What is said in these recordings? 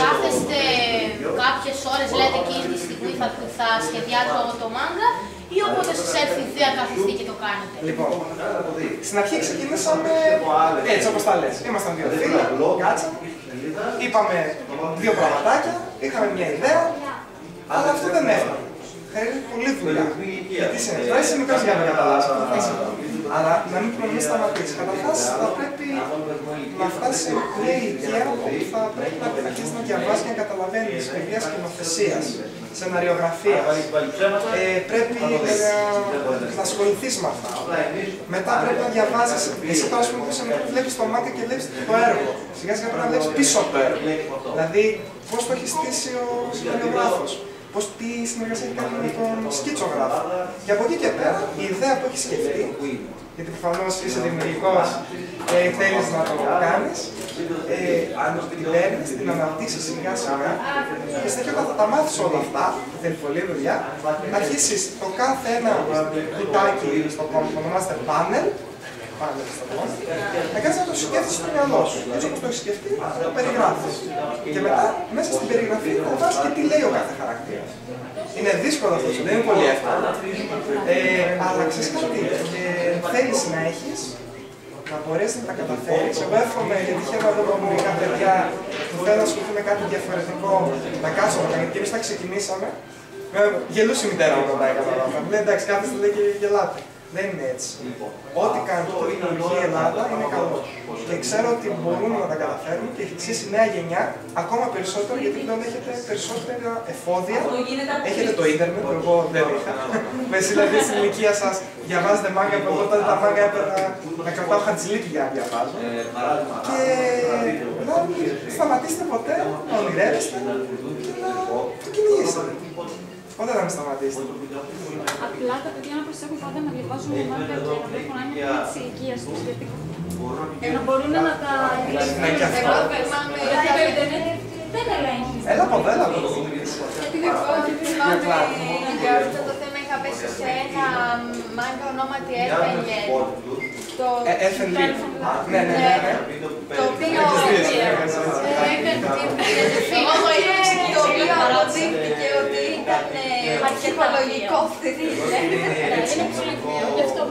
κάθεστε κάποιες ώρες, λέτε εκείνη τη στιγμή θα σχεδιάσω το μάγκα, ή όποτε σας έρθει η ιδέα καθιστεί και το κάνετε? Λοιπόν, στην αρχή ξεκινήσαμε έτσι όπως τα λες. Ήμασταν δύο φίλοι, κάτσαμε, είπαμε δύο πραγματάκια, είχαμε μια ιδέα, αλλά αυτό δεν έφτανε. Θέλει πολλή δουλειά. Γιατί είσαι μικρός για να καταλάβεις αυτό θα είσαι. Αλλά να μην σταματήσεις. Καταρχάς θα πρέπει να φτάσει σε μια ηλικία που θα πρέπει να αρχίσεις να διαβάσεις και να καταλαβαίνεις παιδεία σκηνοθεσίας, σεναριογραφίας. Πρέπει να ασχοληθείς με αυτά. Μετά πρέπει να διαβάζεις. Εσύ τώρα ας πούμε βλέπεις το μάτι και βλέπεις το έργο. Σιγά σιγά πρέπει να βλέπεις πίσω από το έργο. Δηλαδή πώς το έχει στήσει ο σεναριογράφος. Τι συνεργασία έχει κάνει με τον σκητσογράφο. Και από εκεί και πέρα, η ιδέα που έχει σκεφτεί, γιατί προφανώς είσαι δημιουργικός, θέλεις να το κάνεις, την παίρνεις, την αναπτύσσεις σιγά σιγά και συνέχεια όταν θα τα μάθεις όλα αυτά, που θέλει πολλή δουλειά, να αρχίσεις το κάθε ένα κουτάκι στο κόμμα που ονομάζεται panel, να κάνεις να το σκέφτεσαι στο μυαλό σου. Έτσι όπως το έχεις σκεφτεί, το περιγράφεις. Και μετά, μέσα στην περιγραφή, θα βάζεις και τι λέει ο κάθε χαρακτήρας. Είναι δύσκολο αυτό, δεν είναι πολύ εύκολο. Αλλά ξέρεις κάτι, θέλεις να έχεις, να μπορέσεις να τα καταφέρεις. Εγώ εύχομαι, γιατί είχε ένα λόγο μερικά παιδιά που θέλουν να ασχοληθούν με κάτι διαφορετικό, να κάτσω να κάνει. Και εμείς τα ξεκινήσαμε. Γελούσε η μητέρα μου όταν τα έκανα. Μου λέει εντάξει, κάθεστε λέει και γελάτε. Δεν είναι έτσι. Ό,τι κάνει το δημιουργεί η Ελλάδα είναι καλό. Και ξέρω ότι μπορούμε να τα καταφέρουμε και εσείς η νέα γενιά ακόμα περισσότερο, γιατί πλέον έχετε περισσότερα εφόδια. Έχετε το ίντερνετ, που εγώ δεν είχα. Εσύ δηλαδή στην ηλικία σας διαβάζετε μάγκα, που εγώ τότε τα μάγκα έπαιρνα να κρατάω χατζηλίκι για να διαβάζω. Και να μην σταματήσετε ποτέ να ονειρεύεστε και να το κυνηγήσετε. Πότε θα με σταματήσετε? Απλά τα παιδιά να προσέχουν πάντα να διαβάζουν μάγκα και να βλέπουν αν είναι της ηλικίας τους. Να μπορούν να τα Ναι, και αυτό. γιατί το ίντερνετ δεν ελέγχει. Έλα από εδώ, έλα από εδώ. Γιατί δεν θυμάμαι για αυτό το θέμα είχα πέσει σε ένα μάγκα ονόματι Elfen Elfen Lied. Ναι. Το οποίο αποδείχθηκε ότι ήταν αρχαιολογικό θρύλε. Είναι ψηλό. Γι' αυτό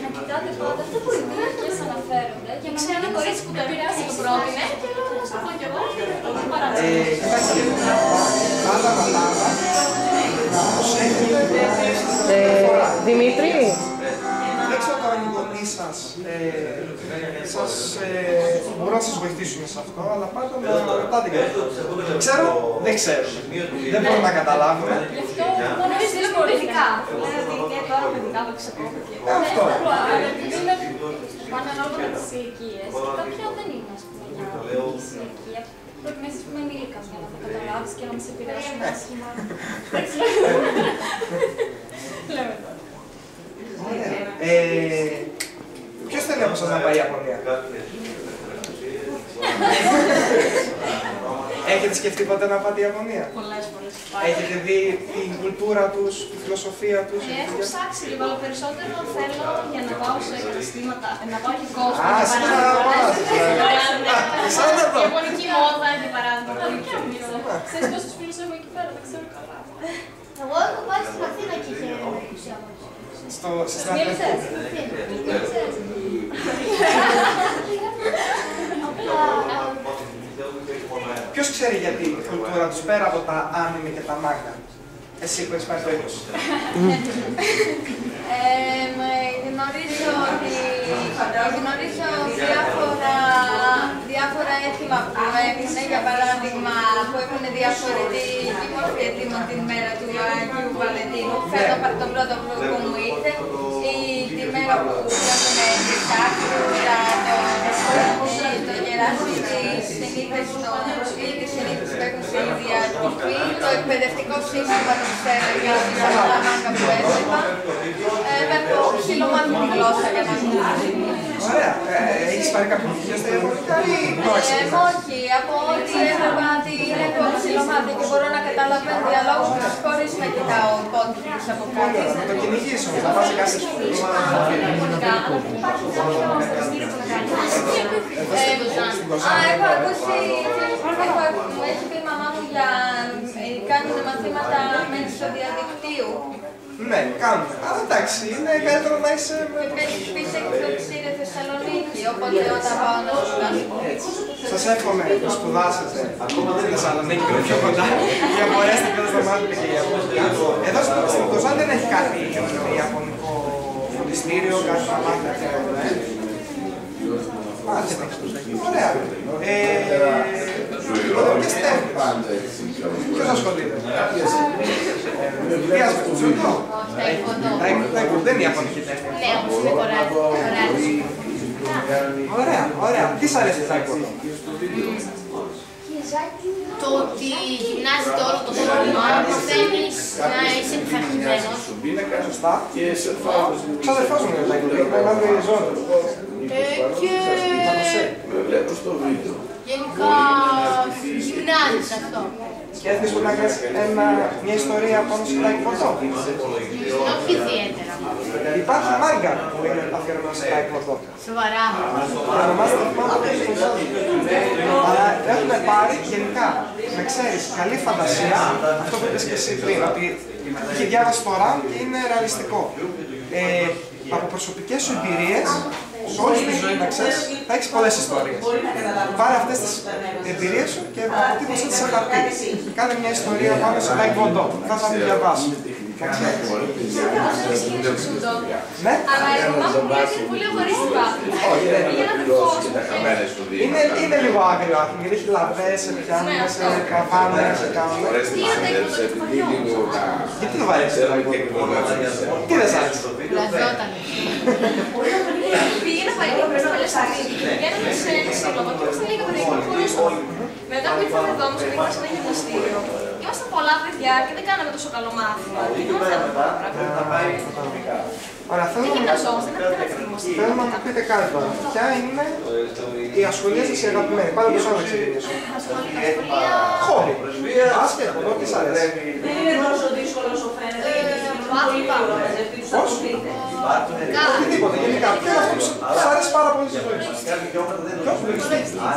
να κοιτάτε πάντα αυτό που οι ηλικίες αναφέρονται για να Ξέρω ένα κορίτσι που το επηρεάσει το πρότεινε και λέω θα πω κι εγώ και το παρατσίνω. Κοιτάξτε, άλλα μαλάκα. Δημήτρη. Δεν ξέρω αν οι γονείς σας μπορούν να σας βοηθήσουν σε αυτό, αλλά πάντα να ρωτάτε για αυτό. Ξέρω, δεν ξέρω. Δεν μπορούμε να καταλάβουμε. Γι' αυτό μόνο Νομίζω είναι πολιτικά. και τώρα παιδικά με ξεκόφηκε. Αυτό. Πάνε ανάλογα με τις ηλικίες. Κάποια δεν είναι, ας πούμε, για ηλικίες ηλικία. Πρέπει να είσαι ενήλικας για να το καταλάβεις και να μην σε επηρεάσουν άσχημα. Δεν ξέρω. Λέμε τώρα. Ποιος θέλει από εσάς να πάει η Ιαπωνία? Έχετε σκεφτεί ποτέ να πάτε η Ιαπωνία? Πολλές. Έχετε δει την κουλτούρα τους, τη φιλοσοφία τους? Έχω ψάξει λίγο, αλλά περισσότερο θέλω για να πάω σε καταστήματα, να πάω και κόσμο. Α, σήμερα να πας. Ιαπωνική μόδα, για παράδειγμα. Ξέρεις πόσους φίλους έχω εκεί πέρα, τα ξέρω καλά. Εγώ έχω πάει στην Αθήνα και είχε εντυπωσιάσει. Στην Αθήνα. Ποιος ξέρει για την κουλτούρα τους πέρα από τα άνιμε και τα μάγκα? Εσύ που έχεις πάει το 20. Γνωρίζω διάφορα έθιμα που έμεινε, για παράδειγμα, που έχουν διαφορετική μορφή ετοίμων την μέρα του Αγίου Βαλεντίνου. Φέρνω τον πρώτο που μου ήρθε, ή τη μέρα που φτιάχνουμε τις άκρους, το γεράσι, τις συνήθειες που έχουν σε ίδια τυφή, το εκπαιδευτικό σύστημα του ξέρω για τα μάγκα που έβλεπα. Έχω χιλομάθει τη γλώσσα για να μην Ωραία. Έχεις πάρει κάποιο βιβλίο στα Ιαπωνικά ή όχι, από ό,τι έβλεπα έχω χιλομάθει και μπορώ να καταλαβαίνω διαλόγους τους χωρίς να κοιτάω υπότιτλους από κάτω. να το κυνηγήσω, θα πας σε κάθε σχολείο. Έχω ακούσει, κάνουν μαθήματα μέσω διαδικτύου. Ναι, κάνουμε. Αλλά εντάξει, είναι καλύτερο να είσαι με... Επίσης έχει το κτίριο Θεσσαλονίκη, οπότε όταν πάω να σπουδάσω. Σας εύχομαι να σπουδάσετε στη Θεσσαλονίκη και πιο κοντά για να μπορέσετε και να μάθετε και Ιαπωνικά. Εδώ στην Κοζάν δεν έχει κάτι Ιαπωνικό φροντιστήριο, κάτι να μάθετε και μάλιστα. Ωραία. Ποιες τέχνες. Ποιος ασχολείται. Τι ασχολείται. Ταϊκβοντό. Δεν είναι Ιαπωνική τέχνη. Ναι, όμως είναι κοράκι. Ωραία, ωραία. Τι σ' αρέσει το ταϊκβοντό. Το ότι γυμνάζεται όλο το σώμα, μαθαίνεις να είσαι πειθαρχημένος. Σωστά. Σαν αδερφός μου είναι το ταϊκβοντό, είναι μεγάλη ζώνη. Και γενικά γυμνάζεις αυτό. Και έθνεις που να κάνεις μια ιστορία πάνω στο ταϊκβοντό. Όχι ιδιαίτερα. Υπάρχει μάγκα που είναι αφιερωμένο στο ταϊκβοντό. Σοβαρά. Ονομάζεται αλλά έχουμε πάρει γενικά, να ξέρεις, καλή φαντασία, αυτό που είπες και εσύ πριν, ότι είχε διάβαση το RAM και είναι ρεαλιστικό. Από προσωπικές σου εμπειρίες, σε όλη τη ζωή να ξέρεις, θα έχεις πολλές ιστορίες. Πάρε αυτές τις εμπειρίες σου και αποτύπωσέ τις σε χαρτί. Κάνε μια ιστορία πάνω στο ταϊκβοντό. Θα σας τη διαβάσω. Ναι. Αλλά η μαμά μου λέει ότι είναι πολύ αγορίστικο άθλημα. Είναι λίγο άγριο άθλημα, γιατί έχει λαβές, σε πιάνουν, σε καβάνες, σε κάνουν. Γιατί το βαρέσει το ταϊκβοντό. Τι δεν σ' άρεσε. Λαζόταν. Πήγαινα παλιό πριν στο Παλαιστινί. Πηγαίναμε σε σύλλογο και ήμασταν λίγα παιδιά που χωρίσαμε. Μετά που ήρθαμε εδώ όμως, πήγαμε σε ένα γυμναστήριο. Ήμασταν πολλά παιδιά και δεν κάναμε τόσο καλό μάθημα. Δεν ήμασταν πολλά πράγματα. Ωραία, θέλω να μου πείτε κάτι τώρα. Ποια είναι η ασχολία σας η αγαπημένη. Πάλι το άλλο ξεκινήσω. Χόμπι. Μπάσκετ, εδώ τι σ' αρέσει. Δεν είναι τόσο δύσκολο όσο φαίνεται. Πώς? Οτιδήποτε, γενικά. Ποιο είναι αυτό που σας αρέσει πάρα πολύ στη ζωή σας.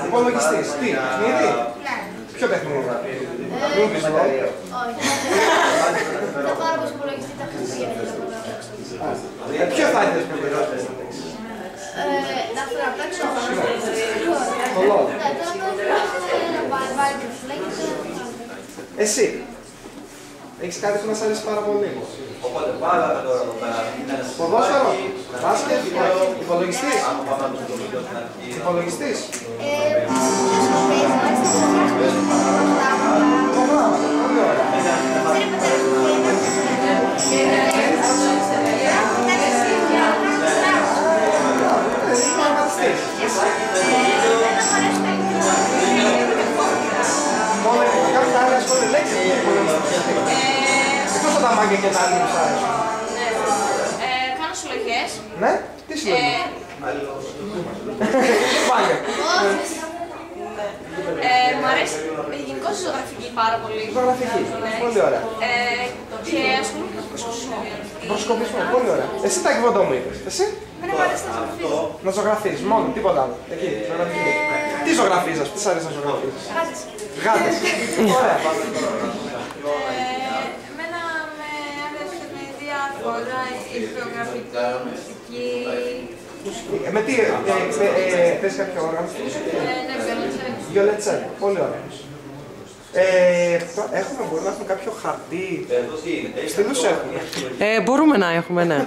Υπολογιστής. Τι, παιχνίδι. Ποιο παιχνίδι. Ρούμπις, Όχι. Θα πάρω πως υπολογιστή τα Χριστούγεννα. Ποιο θα ήθελες να παίξεις. Να θέλω να παίξω. Το LOL. Ναι, τώρα παίξω. Εσύ. Έχεις κάτι που να σ' αρέσει πάρα πολύ. Οπότε πάλαμε τώρα εδώ πέρα. Ποδόσφαιρο, μπάσκετ, υπολογιστής. Υπολογιστής. Προγράμματα, πολύ ωραία. Μόνο κάποια άλλη ασχολή λέξη. Εκτός από τα μάγια και τα άλλη που σ' αρέσουν. Κάνω συλλογές. Ναι, τι συλλογές. Μάγια. Μ' αρέσει γενικώς η ζωγραφική πάρα πολύ. Ζωγραφική, πολύ ωραία. Και ασχολούμαι με το προσκοπισμό. Προσκοπισμό, πολύ ωραία. Εσύ ταϊκβοντό μου είπες. Εσύ. Εμένα μου αρέσει να ζωγραφίζω. Να ζωγραφίζεις, μόνο, τίποτα άλλο. Εκεί, ζωγραφική. Τι ζωγραφίζεις, τι σ' αρέσει να ζωγραφίζεις. Γάτες. Γάτες. Ωραία. Εμένα με αρέσει με διάφορα, η φωτογραφική, η μουσική. Με τι, θες κάποιο όργανο. Ναι, βιολετσέλο. Βιολετσέλο, πολύ ωραία. Μπορούμε να έχουμε κάποιο χαρτί. Στυλούς έχουμε. Μπορούμε να έχουμε, ναι.